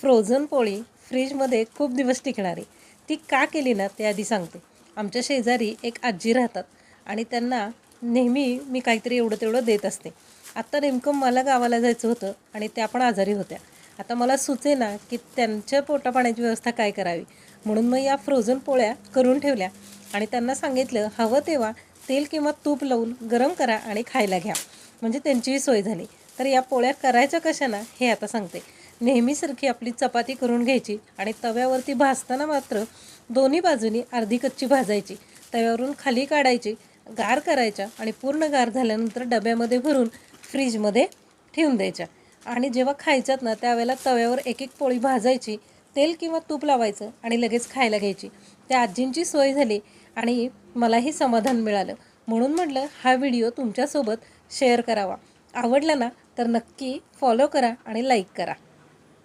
Frozen पोळी फ्रीजमध्ये खूप दिवस टिकणारी ती का केली ना ते आधी सांगते. आमच्या शेजारी एक आजी राहतात आणि त्यांना नेहमी मी काहीतरी एवढं तेवढं देत असते. आत्ता नेमकं मला गावाला जायचं होतं आणि त्या पण आजारी होत्या. आता मला सुचेना की त्यांच्या पोटापाण्याची व्यवस्था काय करावी, म्हणून मग या फ्रोझन पोळ्या करून ठेवल्या आणि त्यांना सांगितलं हवं तेव्हा तेल किंवा तूप लावून गरम करा आणि खायला घ्या, म्हणजे त्यांचीही सोय झाली. तर या पोळ्या करायच्या कशा ना हे आता सांगते. नेहमीसारखी आपली चपाती करून घ्यायची आणि तव्यावरती भाजताना मात्र दोन्ही बाजूनी अर्धी कच्ची भाजायची. तव्यावरून खाली काढायची, गार करायच्या आणि पूर्ण गार झाल्यानंतर डब्यामध्ये भरून फ्रीजमध्ये ठेवून द्यायच्या. आणि जेव्हा खायच्यात ना त्यावेळेला तव्यावर एक एक पोळी भाजायची, तेल किंवा तूप लावायचं आणि लगेच खायला घ्यायची. त्या आजींची सोय झाली आणि मलाही समाधान मिळालं. म्हणून म्हटलं हा व्हिडिओ तुमच्यासोबत शेअर करावा. आवडला ना तर नक्की फॉलो करा आणि लाईक करा.